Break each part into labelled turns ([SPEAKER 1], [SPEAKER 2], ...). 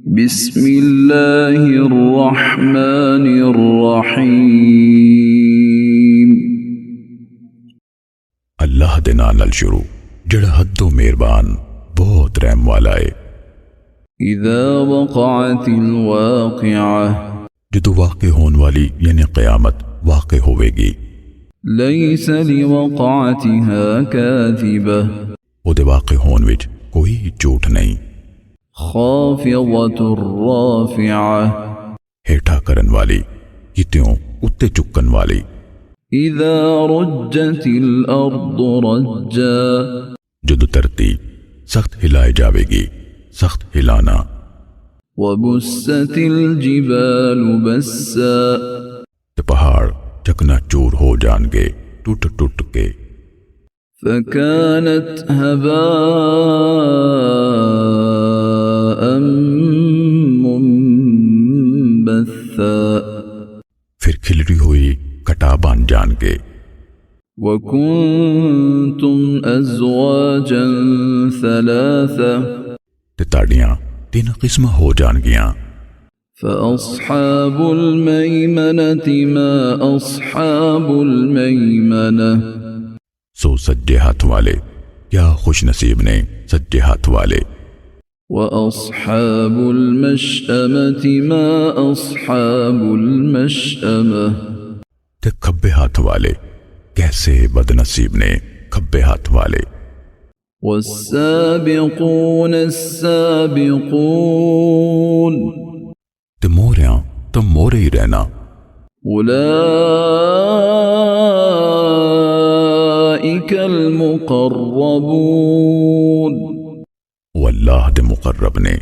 [SPEAKER 1] बिस्मिल्लाहिर्रहमानिर्रहीम।
[SPEAKER 2] अल्लाह दे नाल नाल शुरू जड़ा हद्दों मेहरबान बहुत रहम वाला है।
[SPEAKER 1] इज़ा वक़अतिल वाक़िअह,
[SPEAKER 2] जदों वाक़े होने वाली यानी क़यामत वाक़े होवेगी।
[SPEAKER 1] लैस लिवक़अतिहा काज़िबह,
[SPEAKER 2] ओदे वाक़े होने विच कोई झूठ नहीं।
[SPEAKER 1] ख़ाफ़िज़तुर राफ़िअह,
[SPEAKER 2] हेठा करन वाली कित्यों उत्ते चुकन वाली।
[SPEAKER 1] इज़ा रुज्जतिल अर्दु रज्जा,
[SPEAKER 2] जदों धरती सख्त हिलाई जावेगी, सख्त हिलाना।
[SPEAKER 1] वबुस्सतिल जिबालु बस्सा,
[SPEAKER 2] ते पहाड़ चकनाचूर हो जाएंगे टूट टूट के।
[SPEAKER 1] फ़कानत हबाअम मुंबस्सा,
[SPEAKER 2] फिर खिलरी हुई कटा बन जाएंगे।
[SPEAKER 1] वकुंतुम अज़वाजन सलासा,
[SPEAKER 2] ते ताड़ियां तीन किस्म हो जाएंगियां।
[SPEAKER 1] फ़अस्हाबुल मैमनति मा अस्हाबुल मैमनह,
[SPEAKER 2] सो सज्जे हाथ वाले क्या खुश नसीब ने सज्जे हाथ वाले।
[SPEAKER 1] वअस्हाबुल मशअमति मा अस्हाबुल मशअमह,
[SPEAKER 2] ते खब्बे हाथ वाले कैसे बदनसीब ने खब्बे हाथ वाले।
[SPEAKER 1] वस्साबिकून अस्साबिकून,
[SPEAKER 2] ते मोरियां तो मोरे ही रहना।
[SPEAKER 1] उलाइकल मुक़र्रबून,
[SPEAKER 2] वो अल्लाह दे मुक़र्रब ने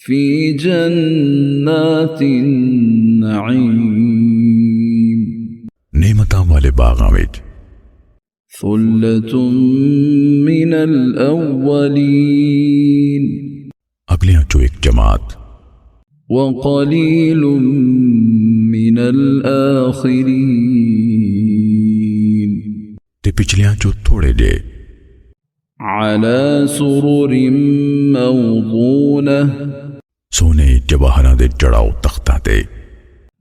[SPEAKER 1] फी जन्नातिन नईम,
[SPEAKER 2] नेमतां वाले बागां विच।
[SPEAKER 1] सुल्लतुम मिनल अव्वलीन,
[SPEAKER 2] अगलियां चो एक जमात।
[SPEAKER 1] वक़लीलुम मिनल आखिरीन,
[SPEAKER 2] ते पिछलियां चो थोड़े जे।
[SPEAKER 1] अला सुरुरिम मौज़ूनह,
[SPEAKER 2] सोने जवाहरां दे जड़ाओ तख्तां ते।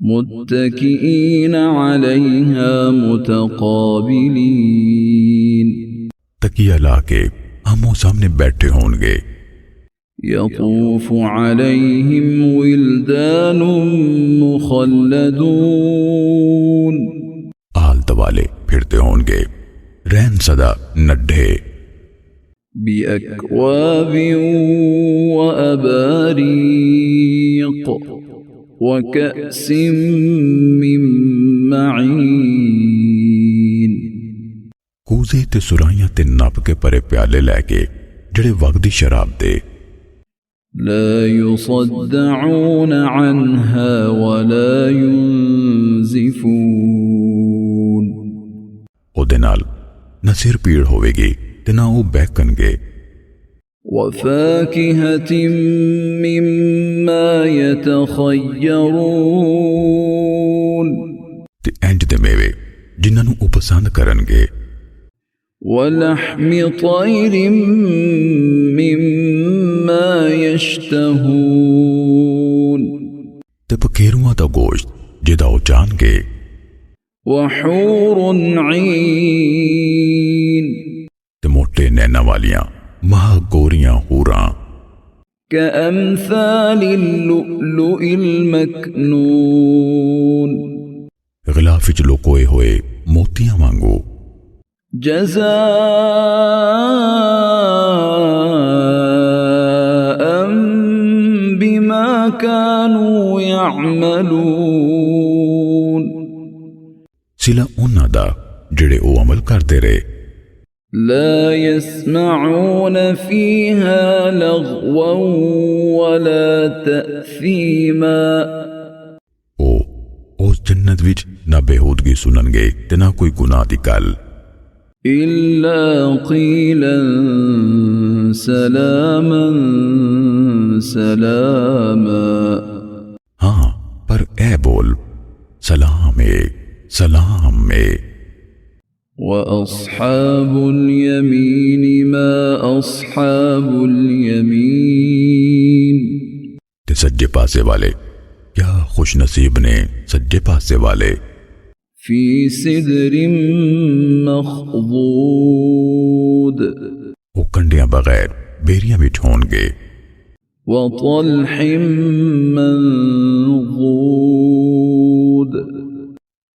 [SPEAKER 1] मुत्तकीईन अलैहा मुतक़ाबिलीन,
[SPEAKER 2] तकिया लाके आमो सामने बैठे होंगे।
[SPEAKER 1] यतूफ़ु अलैहिम विल्दानुम मुख़ल्लदून,
[SPEAKER 2] आल दवाले फिरते होंगे रहन सदा नड्ढे।
[SPEAKER 1] बिअक्वाबिन व अबारीक़ व कअसिम मिन मईन,
[SPEAKER 2] कूजे ते सुराइयां ते नप के परे प्याले लैके जड़े वगदी शराब दे।
[SPEAKER 1] ला युसद्दऊन अन्हा वला युंज़िफून,
[SPEAKER 2] ओदे नाल न सिर पीड़ होवेगी ते ना वो बहकनगे।
[SPEAKER 1] वफ़ाकिहतिन मिम्मा यतख़य्यरून,
[SPEAKER 2] ते इंज दे मेवे जिन्हां नू वो पसंद करनगे।
[SPEAKER 1] वलहमि तैरिन मिम्मा यश्तहून,
[SPEAKER 2] ते पखेरुआं दा गोश्त जिदा वो चाहणगे।
[SPEAKER 1] वहूरुन ईन,
[SPEAKER 2] ते मोटे नैना वालियां महा गोरियां हूरां।
[SPEAKER 1] कअम्सालिल लुअलुइल मकनून,
[SPEAKER 2] गिलाफ विच लुकोए होए मोतियां वांगू।
[SPEAKER 1] जज़ाअन बिमा कानू यअमलून,
[SPEAKER 2] सिला उन्हां दा जिहड़े ओ अमल करदे रहे।
[SPEAKER 1] ला यस्मऊन फीहा लग़वन वला तअसीमा,
[SPEAKER 2] ओ उस जन्नत विच ना बेहूदगी सुननगे ते ना कोई गुनाह दी गल।
[SPEAKER 1] इल्ला क़ीलन सलामन सलामा,
[SPEAKER 2] हाँ पर ए बोल सलाम ए सलाम ए।
[SPEAKER 1] वअस्हाबुल यमीन मा अस्हाबुल यमीन,
[SPEAKER 2] सज्जे पासे वाले, क्या खुश नसीब ने सज्जे पासे वाले।
[SPEAKER 1] في سدر مخضود
[SPEAKER 2] वो कंडियां बगैर बेरियां भी होंगे।
[SPEAKER 1] وطلح منضود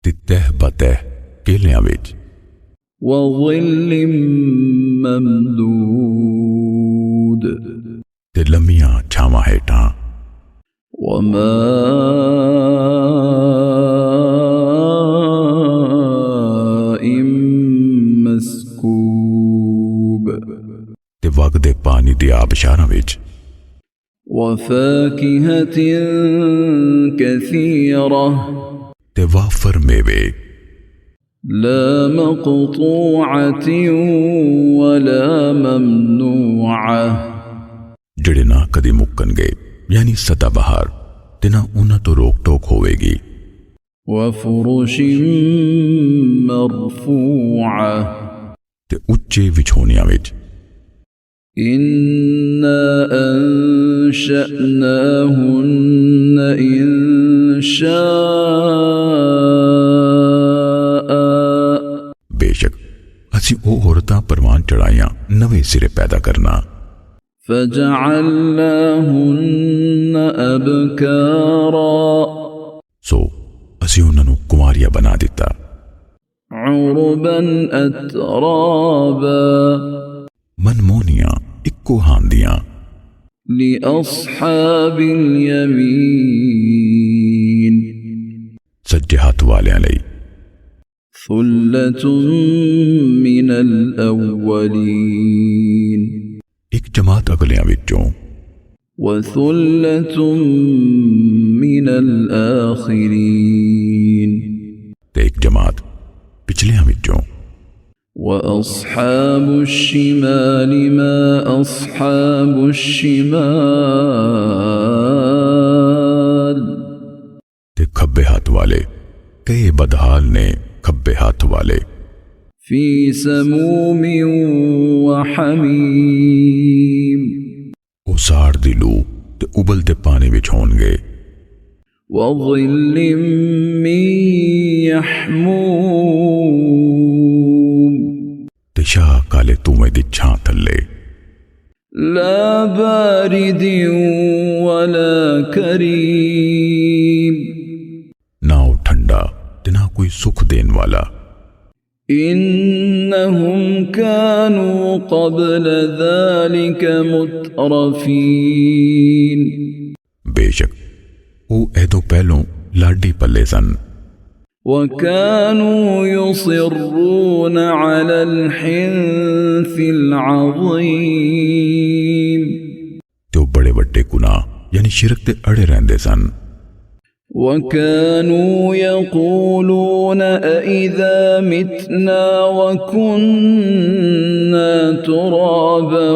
[SPEAKER 2] ते तह बतह केलियां विच।
[SPEAKER 1] وظل ممدود
[SPEAKER 2] ते लम्मियां छावां हेठां।
[SPEAKER 1] وماء مسكوب
[SPEAKER 2] ते वगदे पानी दी आबशारां विच।
[SPEAKER 1] وفاكهة كثيرة
[SPEAKER 2] ते वाफर मेवे,
[SPEAKER 1] لا مقطوعة ولا ممنوعة
[SPEAKER 2] जिहड़े ना कदी मुक्कणगे यानी सदाबहार, ते ना उन्हां तो रोक टोक होवेगी।
[SPEAKER 1] وفرش مرفوعة
[SPEAKER 2] ते उच्चे विछोनियां विच।
[SPEAKER 1] إنا أنشأناهن إنشاء
[SPEAKER 2] बेशक असी ओ औरतां परवान चढ़ाइयां नवे सिरे पैदा करना।
[SPEAKER 1] فجعلناهن أبكارا
[SPEAKER 2] सो असी उन्हां नूं कुमारिया बना दिता।
[SPEAKER 1] عربا أترابا
[SPEAKER 2] मनमोहनियां इक्को हांदियां।
[SPEAKER 1] لأصحاب اليمين
[SPEAKER 2] सज्जे हाथ वालियां लई।
[SPEAKER 1] ثلة من الأولين
[SPEAKER 2] एक जमात अगलियां विचों
[SPEAKER 1] وثلة من الآخرين
[SPEAKER 2] ते एक जमात पिछलियां विचों।
[SPEAKER 1] وأصحاب الشمال ما أصحاب الشمال
[SPEAKER 2] ते खब्बे हाथ वाले कई बदहाल ने खब्बे हाथ वाले।
[SPEAKER 1] في سموم وحميم
[SPEAKER 2] ओ साड़ दी लू ते उबलते पानी विच होणगे।
[SPEAKER 1] وظل من يحموم
[SPEAKER 2] ते शाह काले धुएं दी छां थल्ले।
[SPEAKER 1] لا بارد ولا كريم
[SPEAKER 2] ना ओ ठंडा ते ना कोई सुख देन वाला।
[SPEAKER 1] إنهم كانوا قبل ذلك مترفين
[SPEAKER 2] बेशक ओ ऐदों पहलों लाडी पल्ले सन।
[SPEAKER 1] وكانوا يصرون على الحنث العظيم
[SPEAKER 2] ते ओ बड़े वड्डे गुनाह यानी शिरक ते अड़े रहंदे सन।
[SPEAKER 1] وكانوا يقولون أإذا متنا وكنا ترابا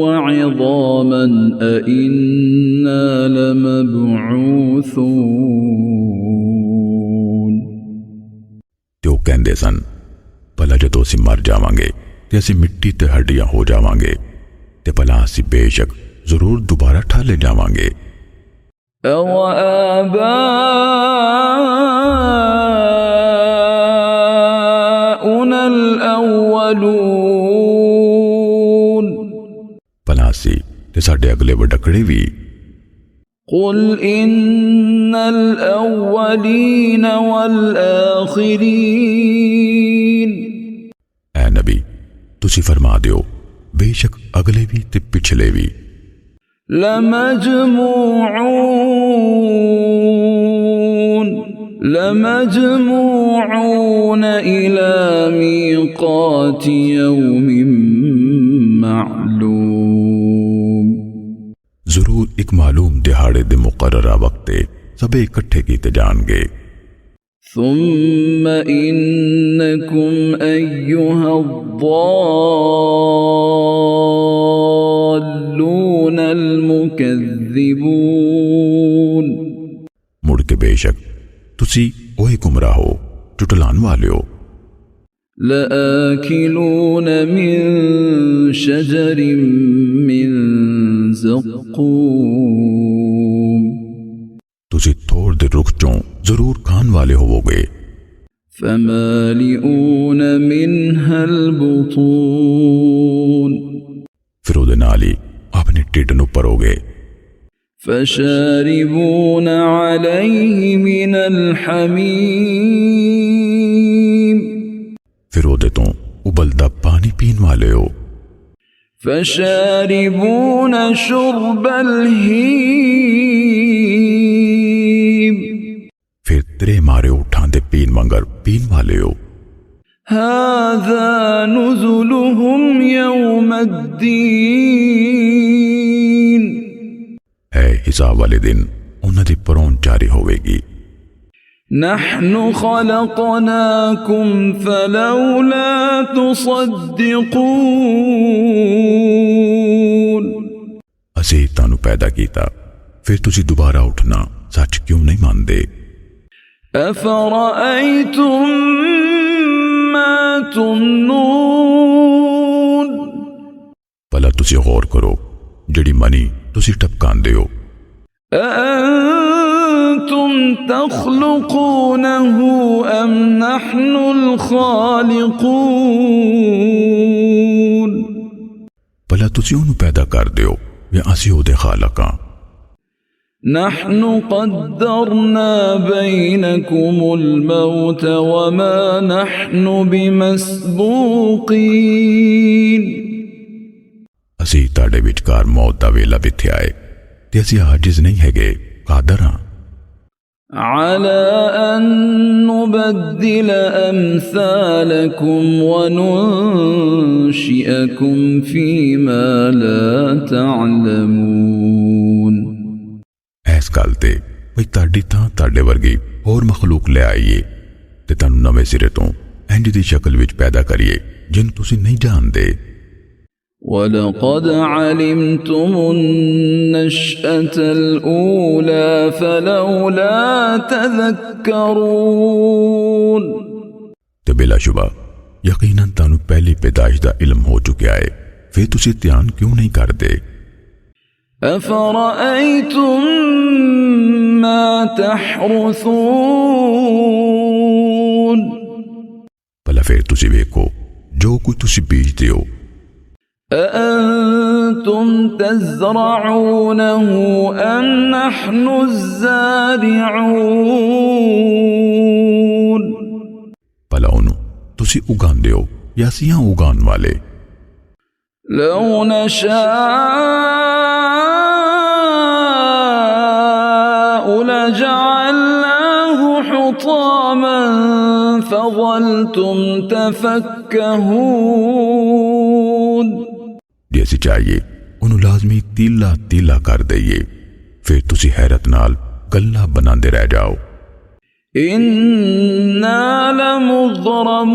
[SPEAKER 1] وعظاما أإنا لمبعوثون
[SPEAKER 2] ते ओ कहंदे सन भला जदों असीं मर जावांगे ते असीं मिट्टी ते हड्डियां हो जावांगे ते भला असीं बेशक जरूर दोबारा ठाले जावांगे।
[SPEAKER 1] أَوَآبَاؤُنَا الْأَوَّلُونَ
[SPEAKER 2] भला असीं ते साडे अगले वडकड़े भी।
[SPEAKER 1] قُلْ إِنَّ الْأَوَّلِينَ وَالْآخِرِينَ
[SPEAKER 2] ऐ नबी तुसी फरमा दियो बेशक अगले भी ते पिछले भी।
[SPEAKER 1] لمجموعون إلى ميقات يوم معلوم
[SPEAKER 2] जरूर एक मालूम दिहाड़े दे मुकर्ररा वक्ते सबे इकट्ठे कीते जाणगे।
[SPEAKER 1] ثم إنكم أيها الضالون المكذبون
[SPEAKER 2] मुड़ के बेशक तुसी ओए गुमराह हो टुटलान वाले हो।
[SPEAKER 1] لآكلون من شجر من زقوم
[SPEAKER 2] जरूर खान वाले होवोगे।
[SPEAKER 1] فمالئون منها البطون
[SPEAKER 2] फिर उहदे नाल ही अपने ढिड नूं भरोगे।
[SPEAKER 1] فشاربون عليه من الحميم
[SPEAKER 2] फिर उहदे तों उबलदा पानी पीन वाले हो।
[SPEAKER 1] فشاربون شرب الهيم
[SPEAKER 2] फिर तेरे मारे उठां दे पीन मंगर पीन वाले हो।
[SPEAKER 1] هذا نزلهم يوم الدين
[SPEAKER 2] है हिसाब वाले दिन उन्हां दी परौनचारी होवेगी।
[SPEAKER 1] نحن خلقناكم فلولا تصدقون
[SPEAKER 2] असीं तानू पैदा कीता फिर तुसी दोबारा उठना सच क्यों नहीं मानदे।
[SPEAKER 1] أفرأيتم ما تمنون
[SPEAKER 2] भला तुसी गौर करो जड़ी मनी तुसी टपकांदे हो।
[SPEAKER 1] أأنتم تخلقونه أم نحن الخالقون
[SPEAKER 2] भला तुसी उन्हें पैदा करदे हो या असीं उहदे खालक हां।
[SPEAKER 1] نحن قدرنا بينكم الموت وما نحن بمسبوقين
[SPEAKER 2] असीं ताड़े विचकार मौत दा वेला बिथया है ते असीं आजिज नहीं हैगे, कादर हां।
[SPEAKER 1] على أن نبدل أمثالكم وننشئكم فيما لا تعلمون
[SPEAKER 2] ऐस गल ते भई ताड़ी थां ताड़े वर्गी होर मखलूक ले आईए ते तानू नवें सिरे तों इंज दी शक्ल विच पैदा करिए जिन तुसी नहीं जानदे।
[SPEAKER 1] ولقد علمتم النشأة الأولى فلولا تذكرون
[SPEAKER 2] ते बिलाशुबा यकीनन तानू पहली पैदाइश दा इल्म हो चुका है, फिर तुसी ध्यान क्यों नहीं करदे।
[SPEAKER 1] أفرأيتم ما تحرثون
[SPEAKER 2] भला फिर तुसी वेखो जो कुछ तुसी बीजदे हो।
[SPEAKER 1] أأنتم تزرعونه أم نحن الزارعون
[SPEAKER 2] भला उन्हों तुसी उगांदे हो या असीं हां उगान वाले।
[SPEAKER 1] لو نشاء لجعلناه حطاما فظلتم تفكهون
[SPEAKER 2] जे असीं चाहिए उन्हों लाजमी तीला तीला कर दईए, फिर तुसी हैरत नाल गल्ला बनांदे रह जाओ।
[SPEAKER 1] إنا لمغرمون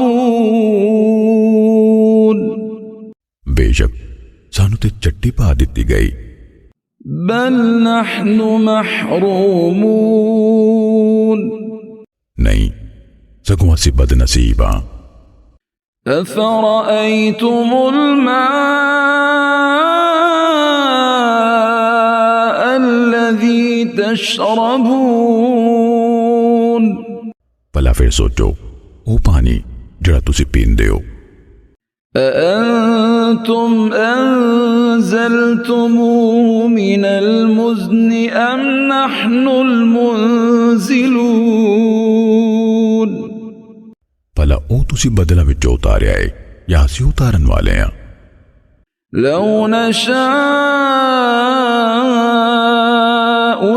[SPEAKER 2] बेशक सानू ते चट्टी पा दिती गई।
[SPEAKER 1] بل نحن محرومون
[SPEAKER 2] नहीं सगों असी बदनसीब हां।
[SPEAKER 1] أفرأيتم الماء الذي تشربون
[SPEAKER 2] भला फिर सोचो वो पानी जड़ा तुसी पींदे हो।
[SPEAKER 1] أأنتم أنزلتموه من المزن أم نحن المنزلون
[SPEAKER 2] भला ओ तुसी बदला विच उतारिया है या असीं उतारन वाले हैं।
[SPEAKER 1] لو نشاء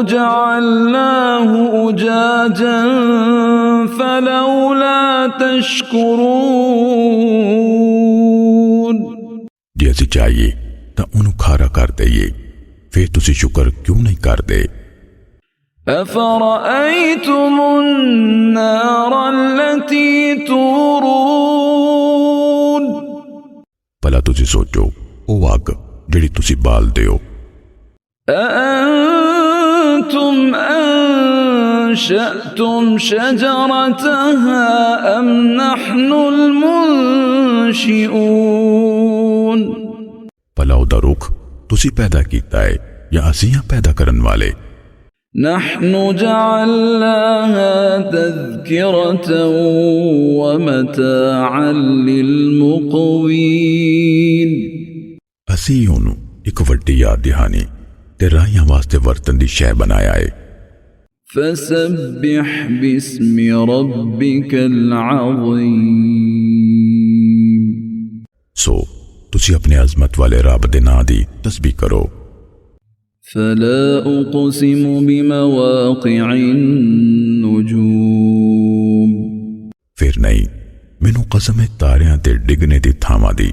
[SPEAKER 1] جعلناه أجاجا فلولا تشكرون
[SPEAKER 2] जे असीं चाहिए तो उन्हों खारा कर दईए, फिर तुसी शुक्र क्यों नहीं करदे।
[SPEAKER 1] أفرأيتم النار التي تورون
[SPEAKER 2] भला तुसी सोचो वो अग जड़ी तुसी बालदे हो।
[SPEAKER 1] أأنتم أنشأتم شجرتها أم نحن المنشئون
[SPEAKER 2] भला उदा रुख तुसी पैदा कीता है या असीं हां पैदा करन वाले।
[SPEAKER 1] नहनु जअलनाहा तज़किरतन व मताअन लिलमुक़वीन।
[SPEAKER 2] ਅਸੀਂ ਉਹਨੂੰ ਇੱਕ ਵੱਡੀ ਯਾਦ ਦਹਾਨੀ ਤੇ ਰਾਹੀਆਂ ਵਾਸਤੇ ਵਰਤਨ ਦੀ ਸ਼ੈ ਬਣਾਇਆ ਹੈ।
[SPEAKER 1] फसब्बिह बिस्मि रब्बिकल अज़ीम।
[SPEAKER 2] सो तुसी अपने अज़मत वाले रब दे नां दी तस्बीह करो।
[SPEAKER 1] फला उक़सिमु बिमवाक़िअन नुजूम।
[SPEAKER 2] फिर नहीं मैनू कसम है तारियां ते डिगने दी थावां दी।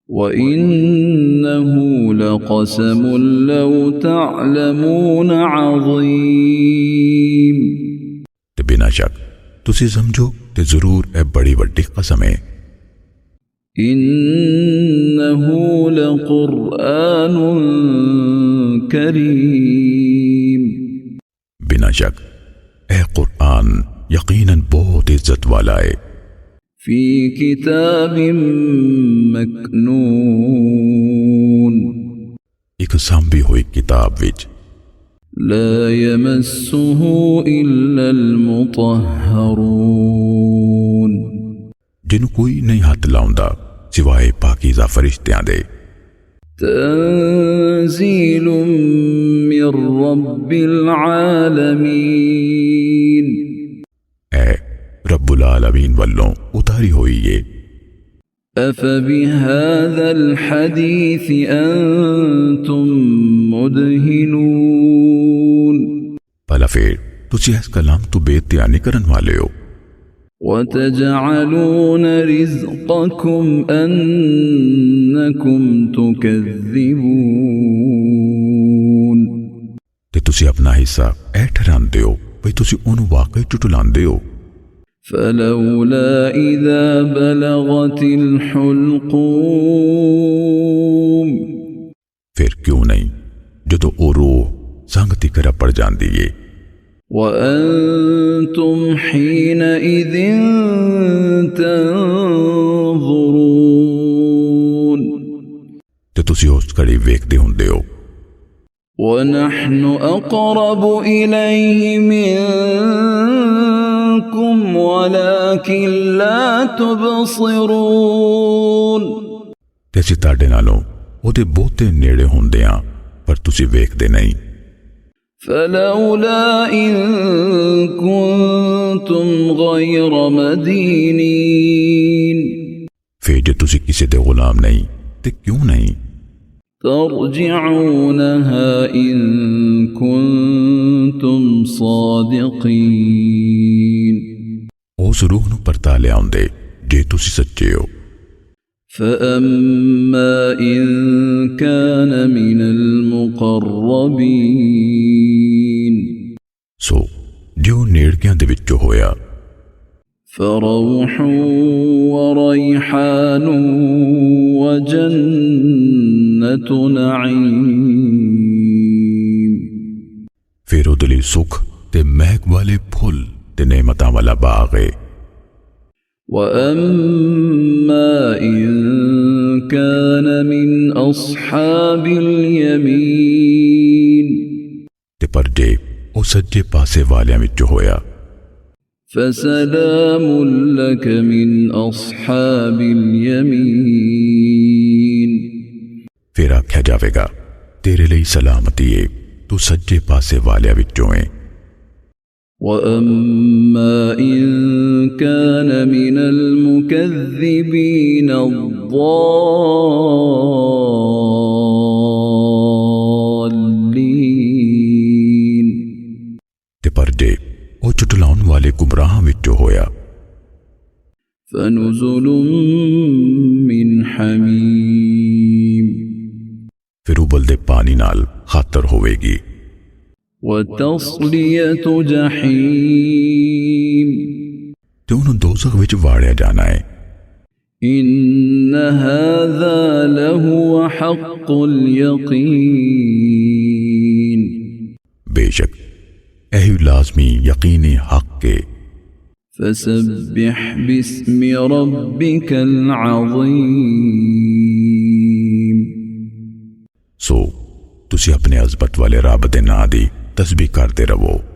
[SPEAKER 1] व इन्नहु लक़समुन लौ तअलमून अज़ीम।
[SPEAKER 2] ते बिना शक तुसी समझो ते जरूर ए बड़ी वड्डी कसम है।
[SPEAKER 1] इन्नहु लक़ुरआनुन करीम।
[SPEAKER 2] बिना शक ए कुरान यकीनन बहुत इज्जत वाला है।
[SPEAKER 1] फी किताबिम मकनून।
[SPEAKER 2] एक सांभी हुई किताब विच।
[SPEAKER 1] ला यमस्सुहु इल्लल मुतहहरून।
[SPEAKER 2] जिन्हों कोई नहीं हाथ लाउंदा सिवाय पाकीज़ा फरिश्तियां दे।
[SPEAKER 1] तंज़ीलुम मिर रब्बिल आलमीन।
[SPEAKER 2] ए रब्बुल आलमीन वल्लों उतारी हुई ये।
[SPEAKER 1] अफ़बिहाज़ल हदीस अंतुम मुदहिनून।
[SPEAKER 2] भला फिर तुसी इस कलाम तो बेत्यानी करन वाले हो।
[SPEAKER 1] वतजअलून रिज़्क़कुम अन्नकुम तुकज़्ज़िबून।
[SPEAKER 2] ते तुसी अपना हिस्सा ऐ ठहरांदे हो भई तुसी उन्होंने वाकई झुटलांदे हो।
[SPEAKER 1] फलौला इज़ा बलगतिल हुल्क़ूम।
[SPEAKER 2] फिर क्यों नहीं जदों ओ रूह संग तिकरा पड़ जांदी है।
[SPEAKER 1] वअंतुम हीनइज़िन तंज़ुरून।
[SPEAKER 2] ते तुसी उस घड़ी वेखदे हुंदे हो।
[SPEAKER 1] वनहनु अक़रबु इलैहि मिनकुम वलाकिन ला तुबसिरून।
[SPEAKER 2] ते असीं तुहाडे नालों ओहदे बहुते नेड़े हुंदे हां पर तुसी वेखदे नहीं।
[SPEAKER 1] फलौला इन कुंतुम गैर मदीनीन।
[SPEAKER 2] फिर जे तुसी किसी दे गुलाम नहीं ते क्यों नहीं।
[SPEAKER 1] तरजिऊनहा इन कुंतुम सादिकीन।
[SPEAKER 2] उस रूह नूं परता ले आउंदे जे तुसी सच्चे हो।
[SPEAKER 1] फअम्मा इन कान मिनल मुक़र्रबीन।
[SPEAKER 2] सो जो नेड़कियां दे विचों होया।
[SPEAKER 1] फरौहुन व रैहानुन व जन्नतु नईम।
[SPEAKER 2] फिर उहदे लई सुख ते महक वाले फुल ते नेमतां वाला बाग है।
[SPEAKER 1] वअम्मा इन कान मिन अस्हाबिल यमीन।
[SPEAKER 2] ते पर जे ओ सज्जे पासे वालियां विचों होया।
[SPEAKER 1] फसलामुन लक मिन अस्हाबिल यमीन।
[SPEAKER 2] फिर आख्या जावेगा तेरे लिए सलामती है तू सज्जे पासे वालियां विचों है।
[SPEAKER 1] वअम्मा इन कान मिनल मुकज़्ज़िबीन अद्दाल्लीन।
[SPEAKER 2] ते पर जे ओ झुटलाउन वाले गुमराहां विचों होया।
[SPEAKER 1] फनुज़ुलुम मिन हमीम।
[SPEAKER 2] फिर उबलदे पानी नाल खातर होवेगी।
[SPEAKER 1] वतस्लियतु जहीम।
[SPEAKER 2] ते उन्होंने दोज़ख विच वाड़िया जाना है।
[SPEAKER 1] इन्न हाज़ा लहुव हक़्क़ुल यक़ीन।
[SPEAKER 2] बेशक ऐही लाज़मी यकीनी हक के।
[SPEAKER 1] फसब्बिह बिस्मि रब्बिकल अज़ीम।
[SPEAKER 2] सो तुसी अपने अज़मत वाले रब दे नां दी तस्बीह करते रहो।